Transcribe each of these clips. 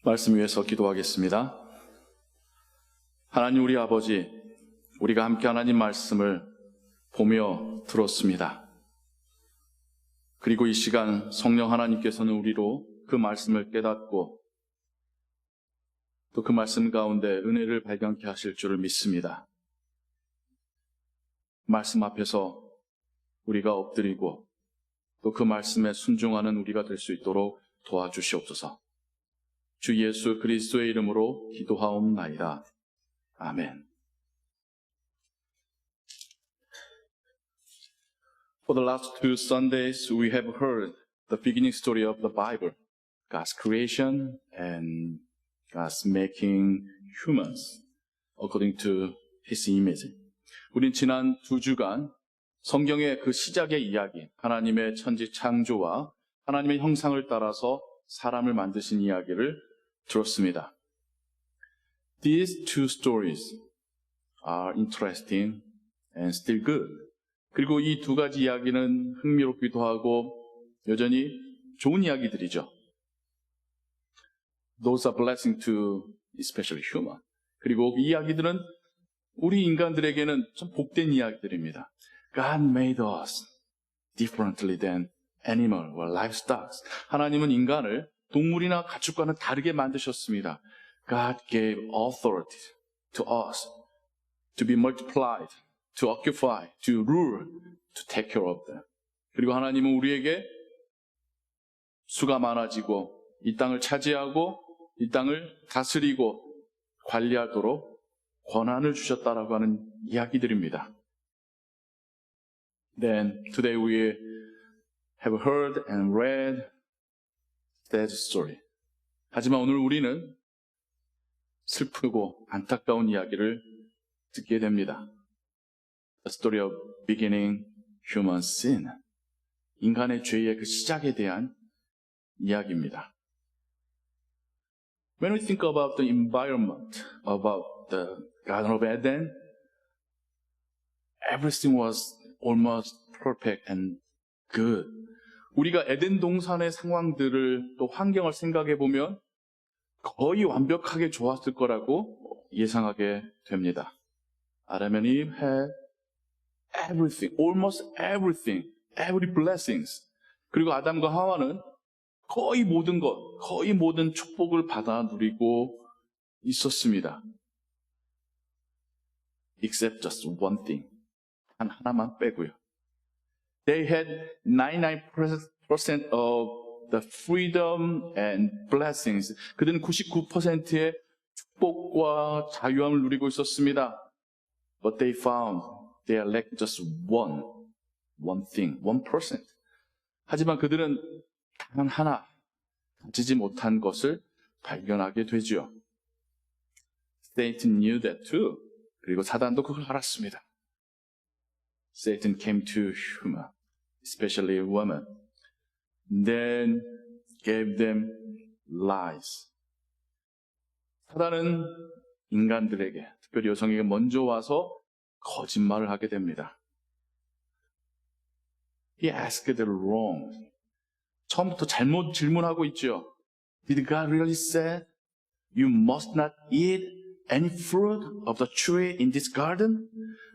말씀 위해서 기도하겠습니다. 하나님 우리 아버지, 우리가 함께 하나님 말씀을 보며 들었습니다. 그리고 이 시간 성령 하나님께서는 우리로 그 말씀을 깨닫고 또 그 말씀 가운데 은혜를 발견케 하실 줄을 믿습니다. 말씀 앞에서 우리가 엎드리고 또 그 말씀에 순종하는 우리가 될 수 있도록 도와주시옵소서. 주 예수 그리스도의 이름으로 기도하옵나이다. 아멘. For the last 2 Sundays, we have heard the beginning story of the Bible, God's creation and God's making humans according to His image. 우린 지난 2주간 성경의 그 시작의 이야기, 하나님의 천지 창조와 하나님의 형상을 따라서 사람을 만드신 이야기를 들었습니다. These two stories are interesting and still good. 그리고 이 두 가지 이야기는 흥미롭기도 하고 여전히 좋은 이야기들이죠. Those are blessing to especially human. 그리고 이 이야기들은 우리 인간들에게는 참 복된 이야기들입니다. God made us differently than animal or livestock. 하나님은 인간을 동물이나 가축과는 다르게 만드셨습니다. God gave authority to us to be multiplied, to occupy, to rule, to take care of them. 그리고 하나님은 우리에게 수가 많아지고 이 땅을 차지하고 이 땅을 다스리고 관리하도록 권한을 주셨다라고 하는 이야기들입니다. Then today we have heard and read that story. 하지만 오늘 우리는 슬프고 안타까운 이야기를 듣게 됩니다. The story of beginning human sin. 인간의 죄의 그 시작에 대한 이야기입니다. When we think about the environment, about the Garden of Eden, everything was almost perfect and good. 우리가 에덴 동산의 상황들을 또 환경을 생각해 보면 거의 완벽하게 좋았을 거라고 예상하게 됩니다. Adam and Eve had everything, almost everything, every blessings. 그리고 아담과 하와는 거의 모든 것, 거의 모든 축복을 받아 누리고 있었습니다. Except just one thing. 단 하나만 빼고요. They had 99% of the freedom and blessings. 그들은 99%의 축복과 자유함을 누리고 있었습니다. But they found they lacked just one thing, 1%. 하지만 그들은 단 하나 가지지 못한 것을 발견하게 되죠. Satan knew that too. 그리고 사단도 그걸 알았습니다. Satan came to human, especially women, then gave them lies. 사단은 인간들에게, 특별히 여성에게 먼저 와서 거짓말을 하게 됩니다. He asked it wrong. 처음부터 잘못 질문하고 있죠. Did God really say you must not eat any fruit of the tree in this garden?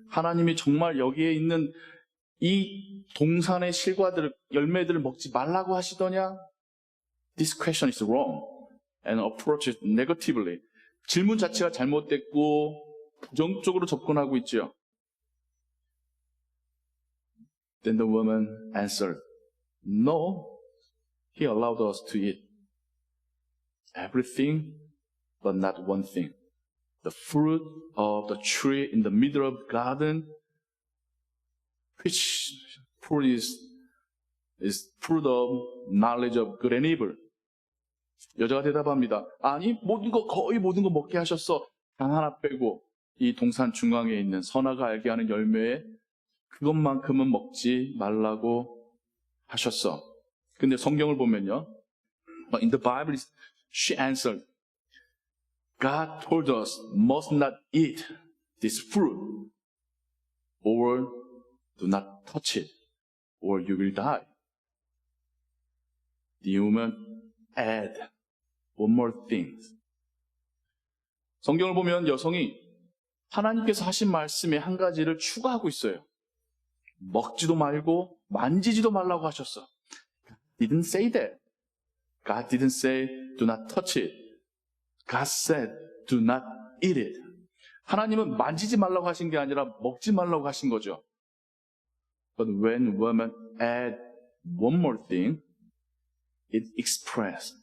하나님이 정말 여기에 있는 이 동산의 실과들, 열매들을 먹지 말라고 하시더냐? This question is wrong and approached negatively. 질문 자체가 잘못됐고 부정적으로 접근하고 있죠. Then the woman answered, No, he allowed us to eat everything but not one thing. The fruit of the tree in the middle of the garden, which fruit is fruit of knowledge of good and evil. 여자가 대답합니다. 아니, 거의 모든 거 먹게 하셨어. 단 하나 빼고 이 동산 중앙에 있는 선악을 알게 하는 열매에 그것만큼은 먹지 말라고 하셨어. 근데 성경을 보면요. In the Bible, she answered, God told us must not eat this fruit or do not touch it or you will die. The woman add one more thing. 성경을 보면 여성이 하나님께서 하신 말씀에 한 가지를 추가하고 있어요. 먹지도 말고 만지지도 말라고 하셨어. God didn't say that. God didn't say do not touch it. God said do not eat it. 하나님은 만지지 말라고 하신 게 아니라 먹지 말라고 하신 거죠. But when woman add one more thing, it expressed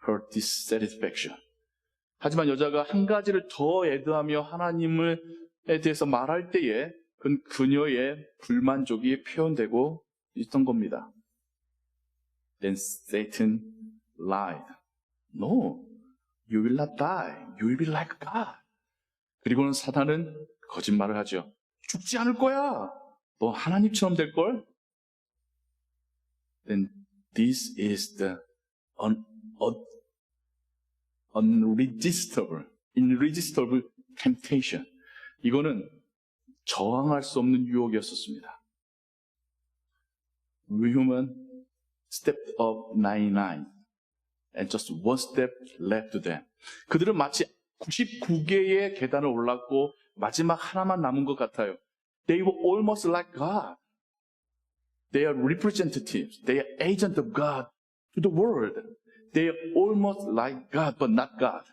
her dissatisfaction. 하지만 여자가 한 가지를 더 애드하며 하나님에 대해서 말할 때에 그건 그녀의 불만족이 표현되고 있던 겁니다. Then Satan lied. No, you will not die. You will be like God. 그리고는 사탄은 거짓말을 하죠. 죽지 않을 거야. 너 하나님처럼 될걸? Then this is the irresistible temptation. 이거는 저항할 수 없는 유혹이었었습니다. We human stepped up 99 and just one step left to them. 그들은 마치 99개의 계단을 올랐고 마지막 하나만 남은 것 같아요. They were almost like God. They are representatives. They are agents of God to the world. They are almost like God, but not God.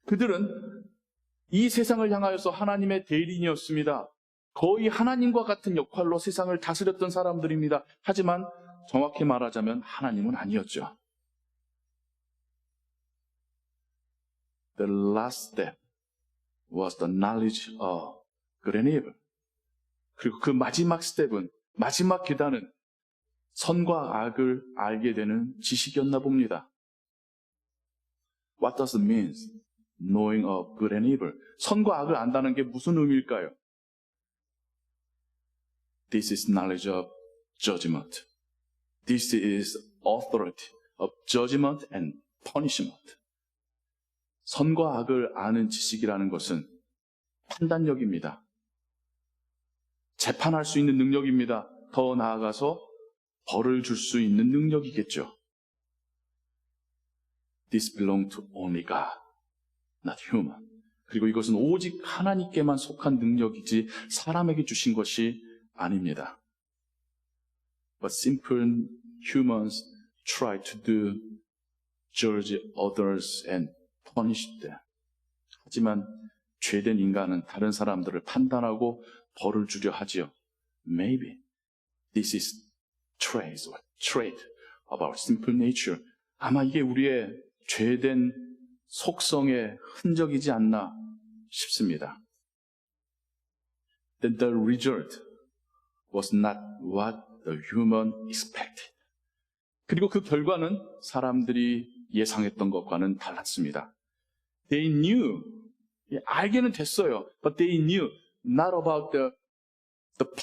그들은 이 세상을 향하여서 하나님의 대리인이었습니다. 거의 하나님과 같은 역할로 세상을 다스렸던 사람들입니다. 하지만 정확히 말하자면 하나님은 아니었죠. The last step was the knowledge of good and evil. 그리고 그 마지막 스텝은, 마지막 계단은 선과 악을 알게 되는 지식이었나 봅니다. What does it mean? Knowing of good and evil. 선과 악을 안다는 게 무슨 의미일까요? This is knowledge of judgment. This is authority of judgment and punishment. 선과 악을 아는 지식이라는 것은 판단력입니다. 재판할 수 있는 능력입니다. 더 나아가서 벌을 줄 수 있는 능력이겠죠. This belongs to only God, not human. 그리고 이것은 오직 하나님께만 속한 능력이지 사람에게 주신 것이 아닙니다. But simple humans try to do, judge others and punish them. 하지만 죄된 인간은 다른 사람들을 판단하고 벌을 주려 하지요. Maybe this is trait of our simple nature. 아마 이게 우리의 죄된 속성의 흔적이지 않나 싶습니다. Then the result was not what the human expected. 그리고 그 결과는 사람들이 예상했던 것과는 달랐습니다. They knew, 알게는 됐어요. But they knew not about the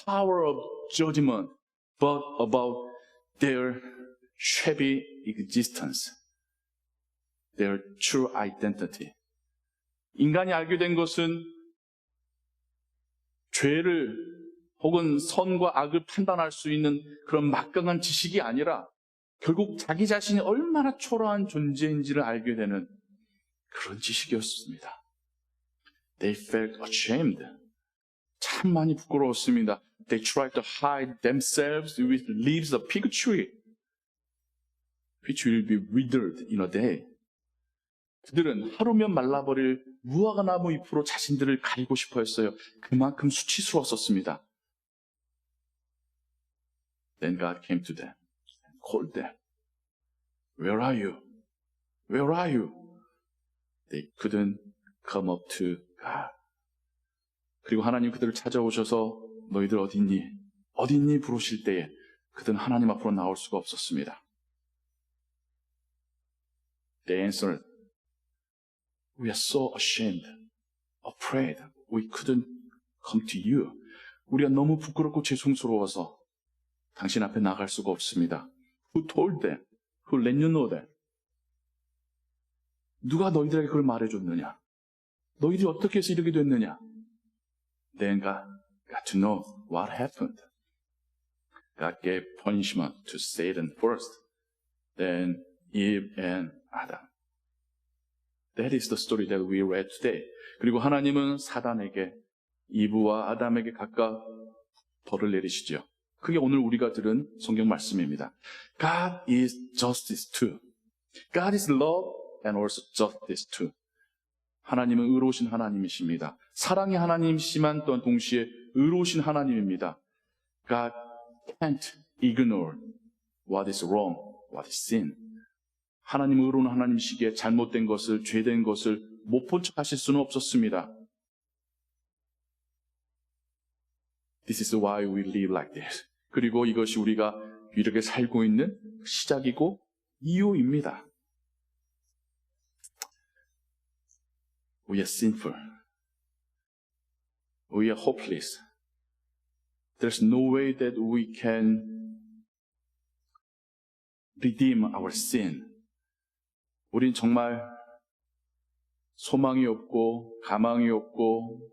power of judgment, but about their shabby existence, their true identity. 인간이 알게 된 것은 죄를 혹은 선과 악을 판단할 수 있는 그런 막강한 지식이 아니라 결국 자기 자신이 얼마나 초라한 존재인지를 알게 되는 그런 지식이었습니다. They felt ashamed. 참 많이 부끄러웠습니다. They tried to hide themselves with leaves of fig tree, which will be withered in a day. 그들은 하루면 말라버릴 무화과나무 잎으로 자신들을 가리고 싶어 했어요. 그만큼 수치스러웠었습니다. Then God came to them and called them. Where are you? Where are you? They couldn't come up to God. 그리고 하나님 그들을 찾아오셔서 너희들 어디 있니? 어디 있니? 부르실 때에 그들은 하나님 앞으로 나올 수가 없었습니다. They answered, We are so ashamed, afraid, we couldn't come to you. 우리가 너무 부끄럽고 죄송스러워서 당신 앞에 나갈 수가 없습니다. Who told them? Who let you know that? 누가 너희들에게 그걸 말해줬느냐? 너희들이 어떻게 해서 이렇게 됐느냐? Then God got to know what happened. God gave punishment to Satan first, then Eve and Adam. That is the story that we read today. 그리고 하나님은 사단에게, 이브와 아담에게 각각 벌을 내리시죠. 그게 오늘 우리가 들은 성경 말씀입니다. God is justice too. God is love and also justice too. 하나님은 의로우신 하나님이십니다. 사랑의 하나님이시지만 또한 동시에 의로우신 하나님입니다. God can't ignore what is wrong, what is sin. 하나님은 의로운 하나님이시기에 잘못된 것을, 죄된 것을 못 본 척 하실 수는 없었습니다. This is why we live like this. 그리고 이것이 우리가 이렇게 살고 있는 시작이고 이유입니다. We are sinful. We are hopeless. There's no way that we can redeem our sin. 우린 정말 소망이 없고 가망이 없고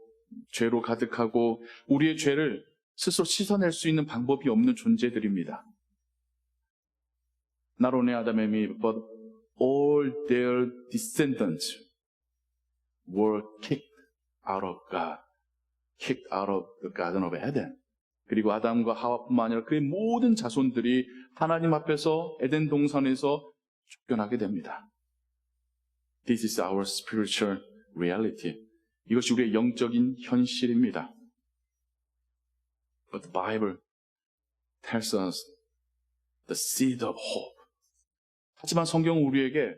죄로 가득하고 우리의 죄를 스스로 씻어낼 수 있는 방법이 없는 존재들입니다. Not only Adam and Eve, but all their descendants were kicked out of God, kicked out of the Garden of Eden. 그리고 아담과 하와뿐만 아니라 그의 모든 자손들이 하나님 앞에서 에덴 동산에서 쫓겨나게 됩니다. This is our spiritual reality. 이것이 우리의 영적인 현실입니다. But the Bible tells us the seed of hope. 하지만 성경은 우리에게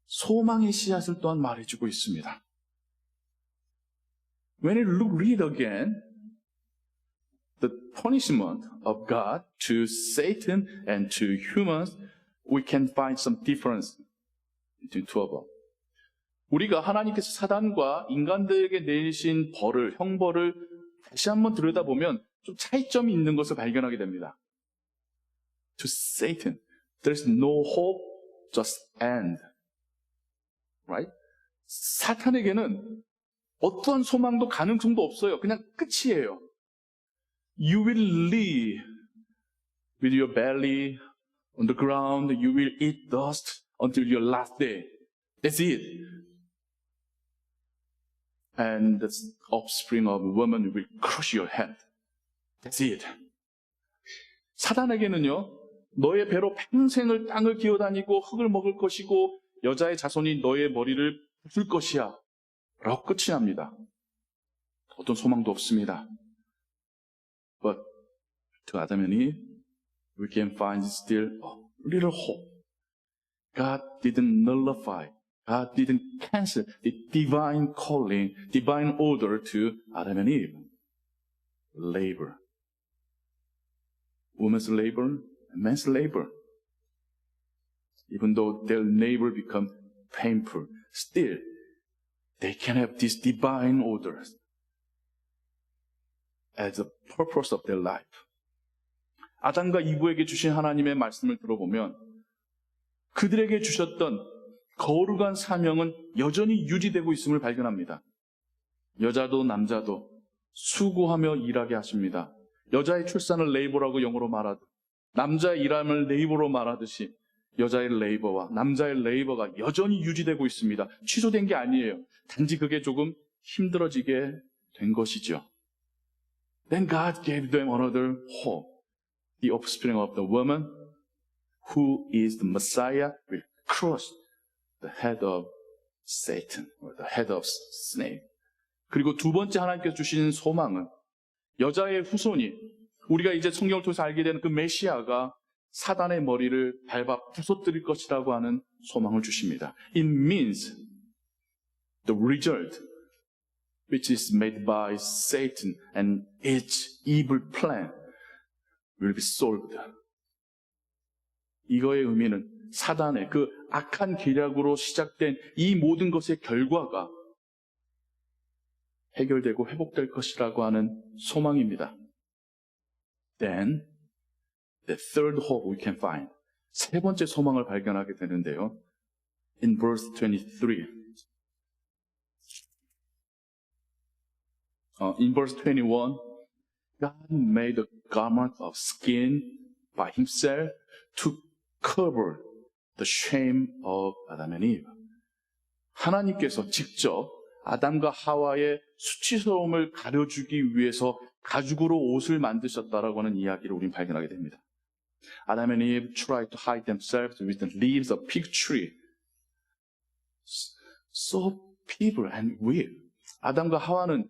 소망의 씨앗을 또한 말해주고 있습니다. When you read again, the punishment of God to Satan and to humans, we can find some difference between two of them. 우리가 하나님께서 사단과 인간들에게 내리신 벌을, 형벌을 다시 한번 들여다보면 좀 차이점이 있는 것을 발견하게 됩니다. To Satan, there's no hope, just end. Right? 사탄에게는 어떠한 소망도 가능성도 없어요. 그냥 끝이에요. You will live with your belly on the ground. You will eat dust until your last day. That's it. And the offspring of a woman will crush your head. That's it. 사단에게는요, 너의 배로 평생을 땅을 기어다니고 흙을 먹을 것이고 여자의 자손이 너의 머리를 부술 것이야. 라고 끝이 납니다. 어떤 소망도 없습니다. But to Adam and Eve, we can find still a little hope. God didn't nullify, God didn't cancel the divine calling, divine order to Adam and Eve. Labor. Woman's labor, man's labor. Even though their labor become painful, still they can have these divine orders as the purpose of their life. 아담과 이브에게 주신 하나님의 말씀을 들어보면 그들에게 주셨던 거룩한 사명은 여전히 유지되고 있음을 발견합니다. 여자도 남자도 수고하며 일하게 하십니다. 여자의 출산을 레이버라고 영어로 말하듯 남자의 일함을 레이버로 말하듯이 여자의 레이버와 남자의 레이버가 여전히 유지되고 있습니다. 취소된 게 아니에요. 단지 그게 조금 힘들어지게 된 것이죠. Then God gave them another hope. The offspring of the woman who is the Messiah will crush the head of Satan or the head of snake. 그리고 두 번째 하나님께서 주신 소망은 여자의 후손이 우리가 이제 성경을 통해서 알게 되는 그 메시아가 사단의 머리를 밟아 부서뜨릴 것이라고 하는 소망을 주십니다. It means the result which is made by Satan and its evil plan will be solved. 이거의 의미는 사단의 그 악한 계략으로 시작된 이 모든 것의 결과가 해결되고 회복될 것이라고 하는 소망입니다. Then, the third hope we can find. 세 번째 소망을 발견하게 되는데요. In verse 23. In verse 21, God made a garment of skin by himself to cover the shame of Adam and Eve. 하나님께서 직접 아담과 하와의 수치스러움을 가려주기 위해서 가죽으로 옷을 만드셨다라고 하는 이야기를 우린 발견하게 됩니다. Adam and Eve tried to hide themselves with the leaves of fig tree. So feeble and weak. 아담과 하와는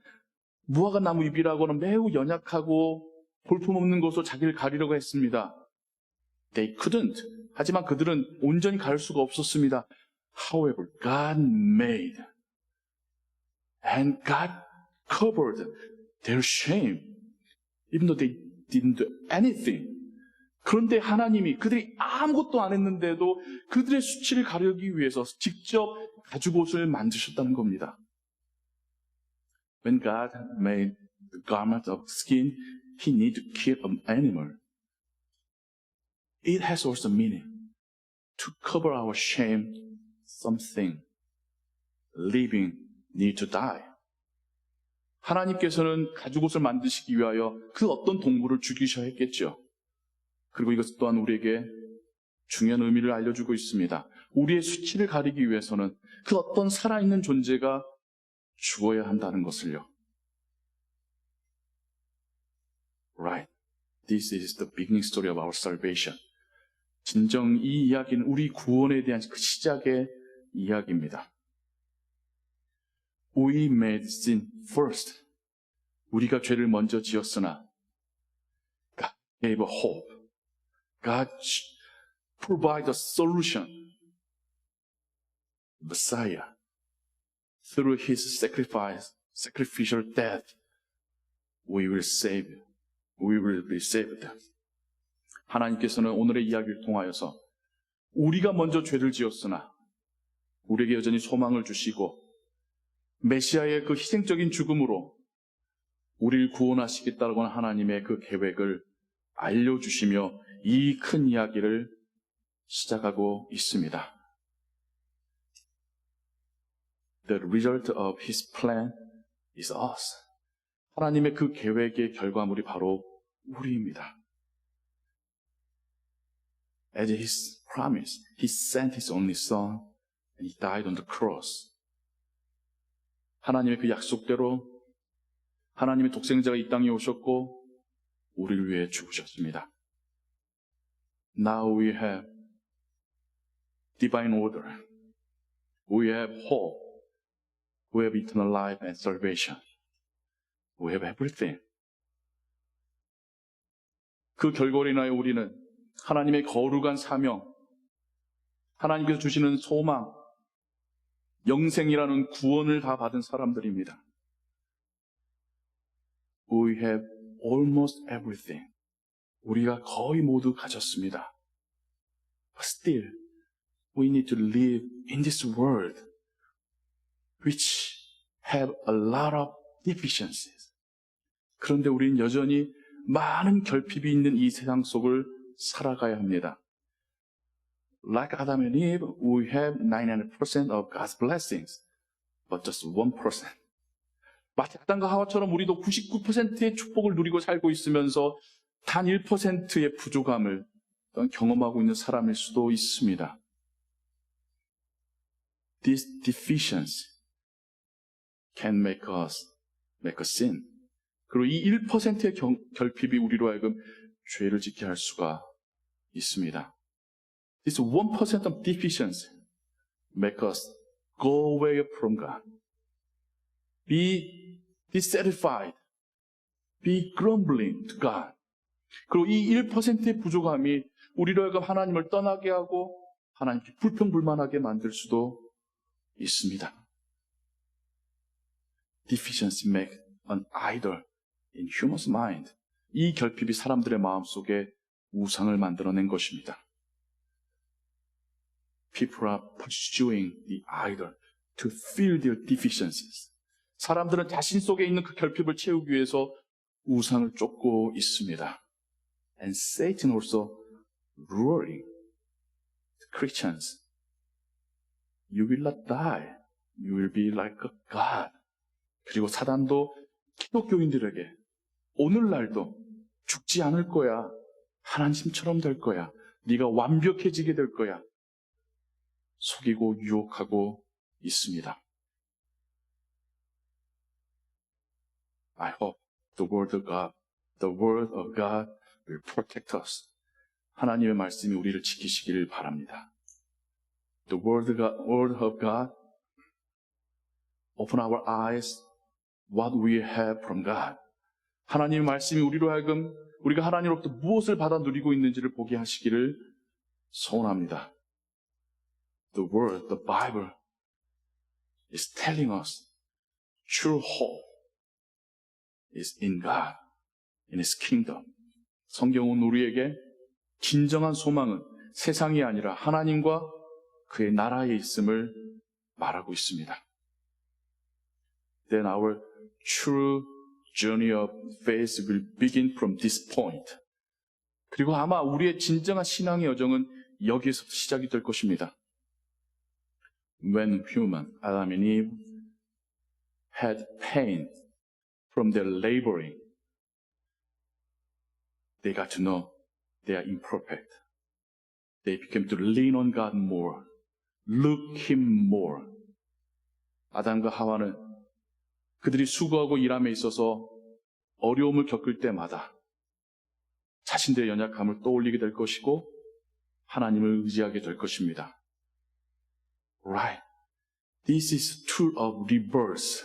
무화과 나무 잎이라고는 매우 연약하고 볼품없는 것으로 자기를 가리려고 했습니다. They couldn't. 하지만 그들은 온전히 가릴 수가 없었습니다. However, God made and God covered their shame, even though they didn't do anything. 그런데 하나님이 그들이 아무것도 안 했는데도 그들의 수치를 가리기 위해서 직접 가죽옷을 만드셨다는 겁니다. When God made the garment of skin, He need to kill an animal. It has also meaning to cover our shame. Something living need to die. 하나님께서는 가죽옷을 만드시기 위하여 그 어떤 동물을 죽이셔야 했겠죠. 그리고 이것 또한 우리에게 중요한 의미를 알려주고 있습니다. 우리의 수치를 가리기 위해서는 그 어떤 살아있는 존재가 죽어야 한다는 것을요. Right. This is the beginning story of our salvation. 진정 이 이야기는 우리 구원에 대한 그 시작의 이야기입니다. We made sin first. 우리가 죄를 먼저 지었으나 God gave a hope. God provided a solution. Messiah. Through His sacrificial death, we will be saved. 하나님께서는 오늘의 이야기를 통하여서 우리가 먼저 죄를 지었으나 우리에게 여전히 소망을 주시고 메시아의 그 희생적인 죽음으로 우리를 구원하시겠다고 하는 하나님의 그 계획을 알려주시며 이 큰 이야기를 시작하고 있습니다. The result of His plan is us. 하나님의 그 계획의 결과물이 바로 우리입니다. As His promise, He sent His only Son and He died on the cross. 하나님의 그 약속대로 하나님의 독생자가 이 땅에 오셨고 우리를 위해 죽으셨습니다. Now we have divine order. We have hope. We have eternal life and salvation. We have everything. 그 결과로 인하여 우리는 하나님의 거룩한 사명, 하나님께서 주시는 소망, 영생이라는 구원을 다 받은 사람들입니다. We have almost everything. 우리가 거의 모두 가졌습니다. But still, we need to live in this world which have a lot of deficiencies. 그런데 우리는 여전히 많은 결핍이 있는 이 세상 속을 살아가야 합니다. Like Adam and Eve, we have 99% of God's blessings, but just 1%. 마치 아담과 하와처럼 우리도 99%의 축복을 누리고 살고 있으면서 단 1%의 부족함을 경험하고 있는 사람일 수도 있습니다. This deficiency can make us sin. 그리고 이 1%의 결핍이 우리로 하여금 죄를 짓게 할 수가 있습니다. This 1% of deficiency make us go away from God. Be dissatisfied. Be grumbling to God. 그리고 이 1%의 부족함이 우리로 하여금 하나님을 떠나게 하고 하나님께 불평불만하게 만들 수도 있습니다. Deficiency make an idol in human's mind. 이 결핍이 사람들의 마음속에 우상을 만들어낸 것입니다. People are pursuing the idol to fill their deficiencies. 사람들은 자신 속에 있는 그 결핍을 채우기 위해서 우상을 쫓고 있습니다. And Satan also luring the Christians. You will not die. You will be like a God. 그리고 사단도 기독교인들에게 오늘날도 죽지 않을 거야. 하나님처럼 될 거야. 네가 완벽해지게 될 거야. 속이고 유혹하고 있습니다. I hope the word of God will protect us. 하나님의 말씀이 우리를 지키시기를 바랍니다. The word of God open our eyes what we have from God. 하나님의 말씀이 우리로 하여금 우리가 하나님으로부터 무엇을 받아 누리고 있는지를 보게 하시기를 소원합니다. The word, the Bible is telling us true hope is in God, in His kingdom. 성경은 우리에게 진정한 소망은 세상이 아니라 하나님과 그의 나라에 있음을 말하고 있습니다. Then our true journey of faith will begin from this point. 그리고 아마 우리의 진정한 신앙의 여정은 여기에서 시작이 될 것입니다. When human, Adam and Eve, had pain from their laboring, they got to know they are imperfect. They became to lean on God more, look Him more. 아담과 하와는 그들이 수고하고 일함에 있어서 어려움을 겪을 때마다 자신들의 연약함을 떠올리게 될 것이고 하나님을 의지하게 될 것입니다. Right. This is tool of rebirth.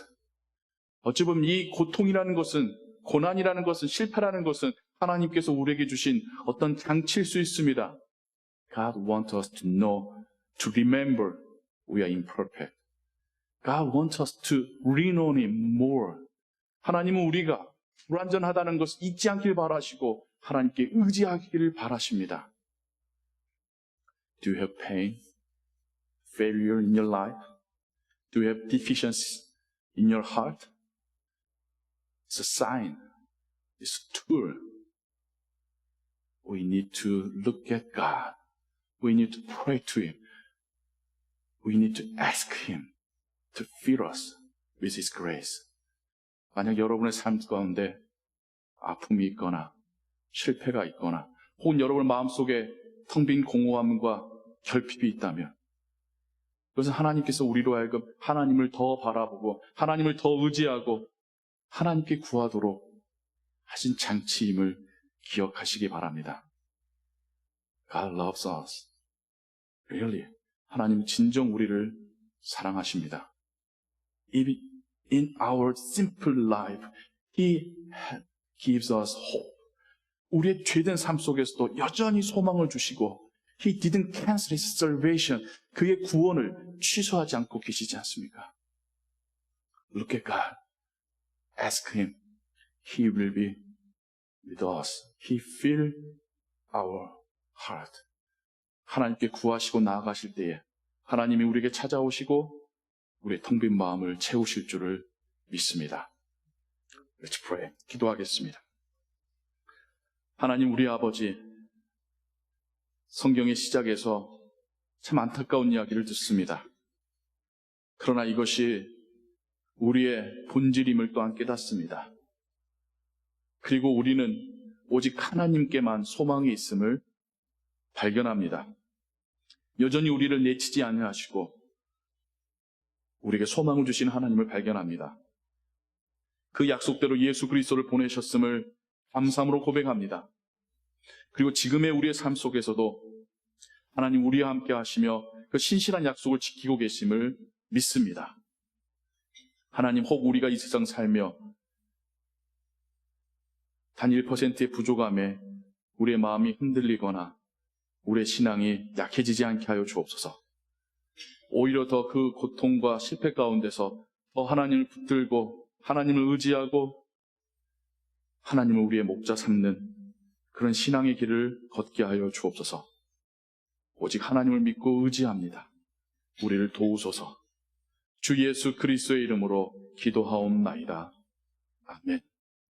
어찌 보면 이 고통이라는 것은, 고난이라는 것은, 실패라는 것은 하나님께서 우리에게 주신 어떤 장치일 수 있습니다. God wants us to know, to remember we are imperfect. God wants us to lean on Him more. 하나님은 우리가 불완전하다는 것을 잊지 않길 바라시고 하나님께 의지하기를 바라십니다. Do you have pain, failure in your life? Do you have deficiencies in your heart? It's a sign. It's a tool. We need to look at God. We need to pray to Him. We need to ask Him to fill us with His grace. 만약 여러분의 삶 가운데 아픔이 있거나 실패가 있거나 혹은 여러분 마음속에 텅 빈 공허함과 결핍이 있다면 그것은 하나님께서 우리로 하여금 하나님을 더 바라보고 하나님을 더 의지하고 하나님께 구하도록 하신 장치임을 기억하시기 바랍니다. God loves us. Really. 하나님 진정 우리를 사랑하십니다. In our simple life, He gives us hope. 우리의 죄된 삶 속에서도 여전히 소망을 주시고 He didn't cancel His salvation. 그의 구원을 취소하지 않고 계시지 않습니까? Look at God. Ask Him. He will be with us. He fill our heart. 하나님께 구하시고 나아가실 때에 하나님이 우리에게 찾아오시고 우리의 텅 빈 마음을 채우실 줄을 믿습니다. Let's pray. 기도하겠습니다. 하나님 우리 아버지, 성경의 시작에서 참 안타까운 이야기를 듣습니다. 그러나 이것이 우리의 본질임을 또한 깨닫습니다. 그리고 우리는 오직 하나님께만 소망이 있음을 발견합니다. 여전히 우리를 내치지 아니하시고 우리에게 소망을 주신 하나님을 발견합니다. 그 약속대로 예수 그리스도를 보내셨음을 감사함으로 고백합니다. 그리고 지금의 우리의 삶 속에서도 하나님 우리와 함께 하시며 그 신실한 약속을 지키고 계심을 믿습니다. 하나님 혹 우리가 이 세상 살며 단 1%의 부족함에 우리의 마음이 흔들리거나 우리의 신앙이 약해지지 않게 하여 주옵소서. 오히려 더 그 고통과 실패 가운데서 더 하나님을 붙들고 하나님을 의지하고 하나님을 우리의 목자 삼는 그런 신앙의 길을 걷게 하여 주옵소서. 오직 하나님을 믿고 의지합니다. 우리를 도우소서. 주 예수 그리스도의 이름으로 기도하옵나이다. 아멘.